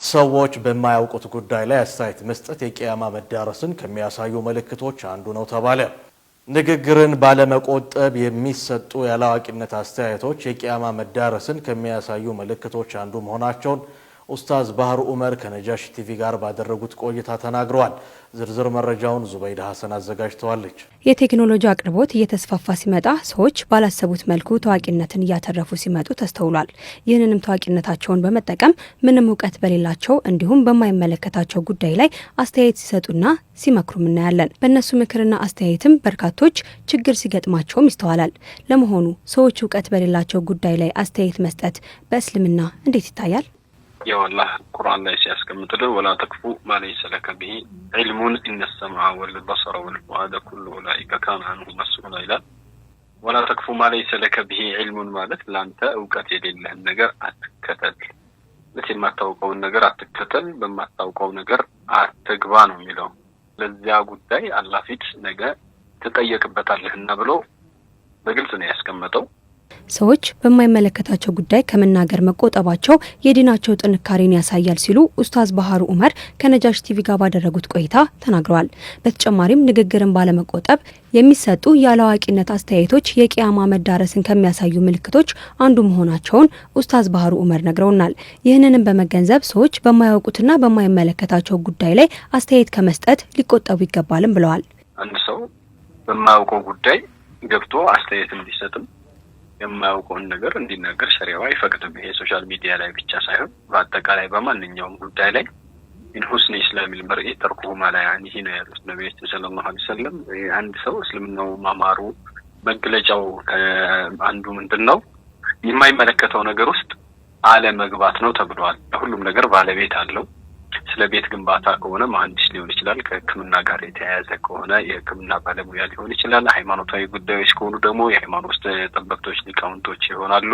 ሰዎች በማያውቁት ጉዳይ ላይ አስተያየት መስጠት የቂያማ መዳረስን ከሚያሳዩ ምልክቶች አንዱ ነው ተባለ። ንግግርን ባለመቆጠብ የሚሰጡ ያላዋቂነት አስተያየቶች የቂያማ መዳረስን ከሚያሳዩ ምልክቶች አንዱ መሆናቸውን ኡስታዝ ባህሩ ዑመር ከነጃሺ ቲቪ ጋር ባደረጉት ቆይታ ተናግረዋል። ዝርዝር መረጃውን ዙበይዳ ሐሰን አዘጋጅተዋለች። የቴክኖሎጂ አቅርቦት እየተስፋፋ ሲመጣ ሰዎች ባላሰቡት መልኩ ታዋቂነትን እያተረፉ ሲመጡ ተስተውሏል። ይህንንም ታዋቂነታቸውን በመጠቀም ምንም እውቀት በሌላቸው እንዲሁም በማይመለከታቸው ጉዳይ ላይ አስተያየት ሲሰጡና ሲመክሩም እናያለን። በእነሱ ምክርና አስተያየትም በርካቶች ችግር ሲገጥማቸውም ይስተዋላል። ለመሆኑ ሰዎች እውቀት በሌላቸው ጉዳይ ላይ አስተያየት መስጠት በእስልምና እንዴት ይታያል? يا والله القرآن لا يسكمل ولا تكفو ما ليس لك به علم إن السمع والبصر والفؤاد كل أولئك كان عنه مسؤولا إلى ولا تكفو ما ليس لك به علم مالك لا أنت أوقات لله النجر أتكتل مثل ما توقعوا النجر أتكتل بما توقعوا النجر أتقبان ميلهم لذا قداي الله فيت نجا تتأيك بتاله النبلو بقلتني يسكمتو ሰዎች በማይመለከታቸው ጉዳይ ከመናገር መቆጠባቸው የዲናቸው ጥንካሬን ያሳያል ሲሉ ኡስታዝ ባህሩ ዑመር ከነጃሺ ቲቪ ጋር ባደረጉት ቆይታ ተናግረዋል። በተጨማሪም ንግግርን ባለመቆጠብ የሚሰጡ ያላዋቂነት አስተያየቶች የቂያማ መዳረስን ከሚያሳዩ ምልክቶች አንዱ መሆናቸውን ኡስታዝ ባህሩ ዑመር ነግረውናል። ይህንንም በመገንዘብ ሰዎች በማያውቁትና በማይመለከታቸው ጉዳይ ላይ አስተያየት ከመስጠት ሊቆጠቡ ይገባልም ብለዋል። አንድ ሰው በማያውቀው ጉዳይ ገብቶ አስተያየት እንዲሰጥም የማያውቀውን ነገር እንዲናገር ሸሪዓው አይፈቅድም። ይሄ ሶሻል ሚዲያ ላይ ብቻ ሳይሆን በአጠቃላይ በማንኛውም ጉዳይ ላይ ኢን ሁስኒ ኢስላሚል መርኢ ተርኩሁ ማ ላ ያኒሂ ነው ያሉት ነብዩ ሰለላሁ ዐለይሂ ወሰለም። አንድ ሰው እስልምናው ማማሩ መግለጫው አንዱ ምንድነው? የማይመለከተው ነገር ውስጥ አለመግባት ነው ተብሏል። ሁሉም ነገር ባለቤት አለው። ስለ ቤት ግንባታ ከሆነ መሐንዲስ ሊሆን ይችላል፣ ከህክምና ጋር የተያያዘ ከሆነ የህክምና ባለሙያ ሊሆን ይችላል፣ ሃይማኖታዊ ጉዳዮች ከሆኑ ደግሞ የሃይማኖት ጠበብቶች ሊቃውንቶች ይሆናሉ።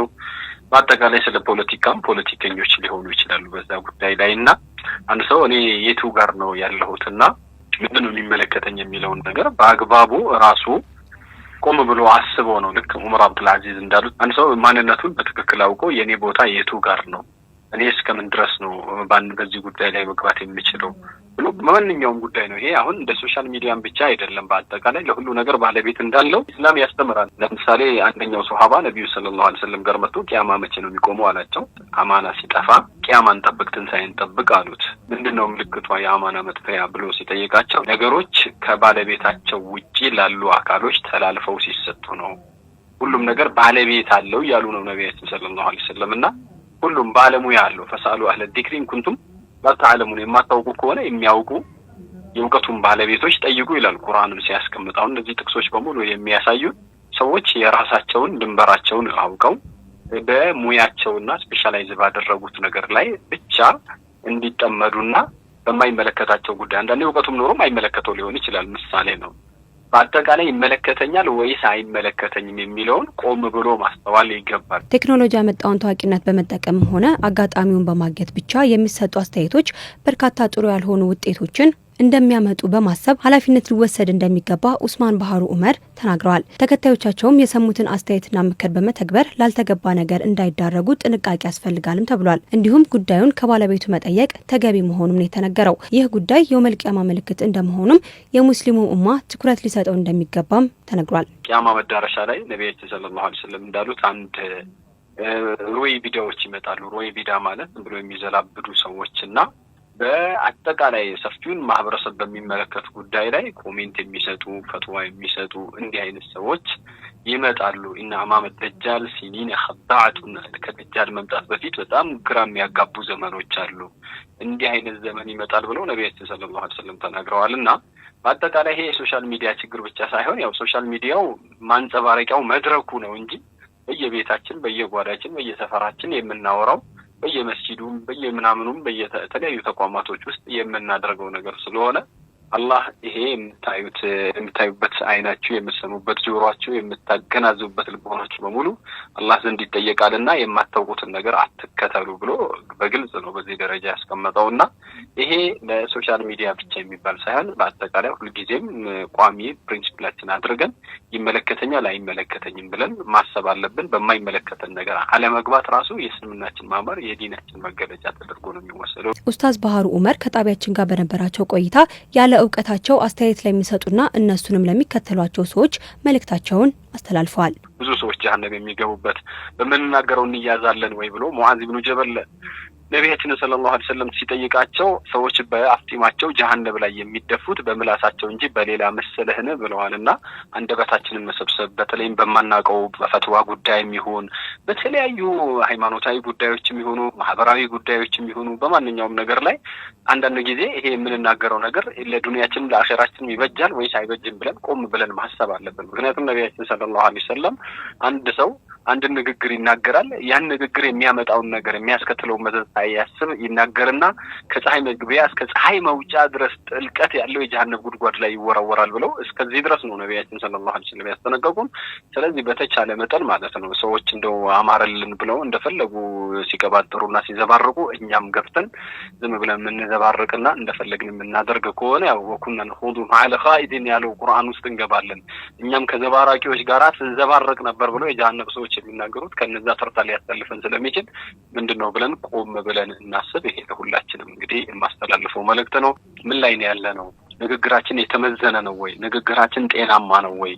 በአጠቃላይ ስለ ፖለቲካም ፖለቲከኞች ሊሆኑ ይችላሉ በዛ ጉዳይ ላይና አንድ ሰው እኔ የቱ ጋር ነው ያለሁትና ምንድን ነው የሚመለከተኝ የሚለውን ነገር በአግባቡ ራሱ ቆም ብሎ አስቦ ነው። ልክ ዑመር አብዱል አዚዝ እንዳሉት አንድ ሰው ማንነቱን በትክክል አውቆ የኔ ቦታ የቱ ጋር ነው፣ እኔ እስከምን ድረስ ነው በዚህ ጉዳይ ላይ መግባት የሚችለው ብሎ በማንኛውም ጉዳይ ነው። ይሄ አሁን እንደ ሶሻል ሚዲያም ብቻ አይደለም፣ በአጠቃላይ ለሁሉ ነገር ባለቤት እንዳለው ኢስላም ያስተምራል። ለምሳሌ አንደኛው ሱሐባ ነብዩ ሰለላሁ ዐለይሂ ወሰለም ጋር መጥቶ ቂያማ መቼ ነው የሚቆመው አላቸው። አማና ሲጠፋ ቂያማን ጠብቅ፣ ትንሳኤን ጠብቅ አሉት። ምንድነው ምልክቷ የአማና መጥፊያ ብሎ ሲጠይቃቸው ነገሮች ከባለቤታቸው ውጪ ላሉ አካሎች ተላልፈው ሲሰጡ ነው። ሁሉም ነገር ባለቤት አለው ያሉ ነው ነብያችን ሰለላሁ ዐለይሂ ወሰለምና ሁሉም ባለሙያ አለው። ፈሳሉ አህለ ዲክሪ ኩንቱም ባታዓለሙን የማታውቁ ከሆነ የሚያውቁ የእውቀቱን ባለቤቶች ጠይቁ ይላል ቁርአንም ሲያስቀምጣው። እነዚህ ጥቅሶች በሙሉ የሚያሳዩ ሰዎች የራሳቸውን ድንበራቸውን አውቀው በሙያቸውና ስፔሻላይዝ ባደረጉት ነገር ላይ ብቻ እንዲጠመዱና በማይመለከታቸው ጉዳይ አንዳንዴ እውቀቱም ኖሮም አይመለከተው ሊሆን ይችላል። ምሳሌ ነው። በአጠቃላይ ይመለከተኛል ወይስ አይመለከተኝም የሚለውን ቆም ብሎ ማስተዋል ይገባል። ቴክኖሎጂ ያመጣውን ታዋቂነት በመጠቀም ሆነ አጋጣሚውን በማግኘት ብቻ የሚሰጡ አስተያየቶች በርካታ ጥሩ ያልሆኑ ውጤቶችን እንደሚያመጡ በማሰብ ኃላፊነት ሊወሰድ እንደሚገባ ኡስማን ባህሩ ዑመር ተናግረዋል። ተከታዮቻቸውም የሰሙትን አስተያየትና ምክር በመተግበር ላልተገባ ነገር እንዳይዳረጉ ጥንቃቄ ያስፈልጋልም ተብሏል። እንዲሁም ጉዳዩን ከባለቤቱ መጠየቅ ተገቢ መሆኑም ነው የተነገረው። ይህ ጉዳይ የውመል ቂያማ ምልክት እንደመሆኑም የሙስሊሙ ኡማ ትኩረት ሊሰጠው እንደሚገባም ተነግሯል። ቂያማ መዳረሻ ላይ ነብያችን ሰለላሁ ዐለይሂ ወሰለም እንዳሉት አንድ ሮይ ቪዲዮዎች ይመጣሉ። ሮይ ቪዲዮ ማለት ብሎ የሚዘላብዱ ሰዎችና በአጠቃላይ ሰፊውን ማህበረሰብ በሚመለከት ጉዳይ ላይ ኮሜንት የሚሰጡ ፈትዋ የሚሰጡ እንዲህ አይነት ሰዎች ይመጣሉ። እና አማመ ደጃል ሲኒን ኸዳዓቱን ከደጃል መምጣት በፊት በጣም ግራ የሚያጋቡ ዘመኖች አሉ። እንዲህ አይነት ዘመን ይመጣል ብለው ነብያችን ሰለላሁ ዐለይሂ ወሰለም ተናግረዋልና በአጠቃላይ ይሄ የሶሻል ሚዲያ ችግር ብቻ ሳይሆን ያው ሶሻል ሚዲያው ማንጸባረቂያው መድረኩ ነው እንጂ በየቤታችን በየጓዳችን በየሰፈራችን የምናወራው በየመስጂዱም በየምናምኑም በየተለያዩ ተቋማቶች ውስጥ የምናደርገው ነገር ስለሆነ አላህ ይሄ የምታዩበት አይናችሁ የምትሰሙበት ጆሮአችሁ የምታገናዝቡበት ልቦናችሁ በሙሉ አላህ ዘንድ ይጠየቃልና የማታውቁትን ነገር አትከተሉ ብሎ በግልጽ ነው በዚህ ደረጃ ያስቀመጠውና ይሄ ለሶሻል ሚዲያ ብቻ የሚባል ሳይሆን በአጠቃላይ ሁልጊዜም ቋሚ ፕሪንሲፕላችን አድርገን ይመለከተኛል አይመለከተኝም ብለን ማሰብ አለብን። በማይመለከተን ነገር አለመግባት ራሱ የእስልምናችን ማማር የዲናችን መገለጫ ተደርጎ ነው የሚወሰደው። ኡስታዝ ባህሩ ዑመር ከጣቢያችን ጋር በነበራቸው ቆይታ ያለ እውቀታቸው አስተያየት ለሚሰጡና እነሱንም ለሚከተሏቸው ሰዎች መልእክታቸውን አስተላልፈዋል። ብዙ ሰዎች ጀሃነም የሚገቡበት በመናገረው እንያዛለን ወይ ብሎ ሙዓዝ ኢብኑ ጀበል ነቢያችን ሰለላሁ ዐለይሂ ወሰለም ሲጠይቃቸው ሰዎች በአፍጢማቸው ጀሃነም ላይ የሚደፉት በምላሳቸው እንጂ በሌላ መሰለህን ብለዋልና አንደበታችንን መሰብሰብ በተለይም በማናቀው በፈትዋ ጉዳይም ይሁን በተለያዩ ሃይማኖታዊ ጉዳዮችም ይሁኑ ማህበራዊ ጉዳዮችም ይሁኑ በማንኛውም ነገር ላይ አንዳንድ ጊዜ ይሄ የምንናገረው ነገር ለዱንያችን ለአኺራችን ይበጃል ወይስ አይበጅም ብለን ቆም ብለን ማሰብ አለብን። ምክንያቱም ነቢያችን ሰለላሁ ዐለይሂ ወሰለም አንድ ሰው አንድ ንግግር ይናገራል። ያን ንግግር የሚያመጣውን ነገር የሚያስከትለው መዘዝ ያስብ ይናገርና ከፀሐይ መግቢያ እስከ ፀሐይ መውጫ ድረስ ጥልቀት ያለው የጀሃነም ጉድጓድ ላይ ይወራወራል ብለው እስከዚህ ድረስ ነው ነቢያችን ሰለላሁ ዐለይሂ ወሰለም ያስጠነቀቁን። ስለዚህ በተቻለ መጠን ማለት ነው ሰዎች እንደው አማረልን ብለው እንደፈለጉ ሲቀባጥሩና ሲዘባርቁ እኛም ገብተን ዝም ብለን የምንዘባርቅና እንደፈለግን የምናደርግ ከሆነ ያው ወኩና ነኹዱ ማዕለ ኻኢዲን ያለው ቁርአን ውስጥ እንገባለን። እኛም ከዘባራቂዎች ጋር ስንዘባርቅ ነበር ብለው የጀሃነም ሰዎች የሚናገሩት ከነዛ ተርታ ሊያስተልፈን ስለሚችል ምንድነው ብለን ቆም ብለን እናስብ። ይሄ ለሁላችንም እንግዲህ የማስተላልፈው መልእክት ነው። ምን ላይ ነው ያለ ነው? ንግግራችን የተመዘነ ነው ወይ? ንግግራችን ጤናማ ነው ወይ?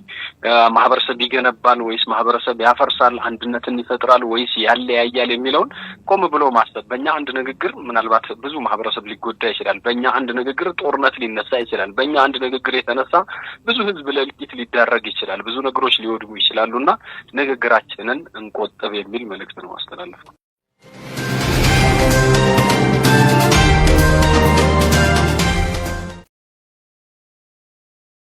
ማህበረሰብ ይገነባል ወይስ ማህበረሰብ ያፈርሳል? አንድነትን ይፈጥራል ወይስ ያለያያል የሚለውን ቆም ብሎ ማሰብ። በእኛ አንድ ንግግር ምናልባት ብዙ ማህበረሰብ ሊጎዳ ይችላል። በእኛ አንድ ንግግር ጦርነት ሊነሳ ይችላል። በእኛ አንድ ንግግር የተነሳ ብዙ ህዝብ ለእልቂት ሊዳረግ ይችላል። ብዙ ነገሮች ሊወድሙ ይችላሉና ንግግራችንን እንቆጥብ የሚል መልእክት ነው አስተላልፈው።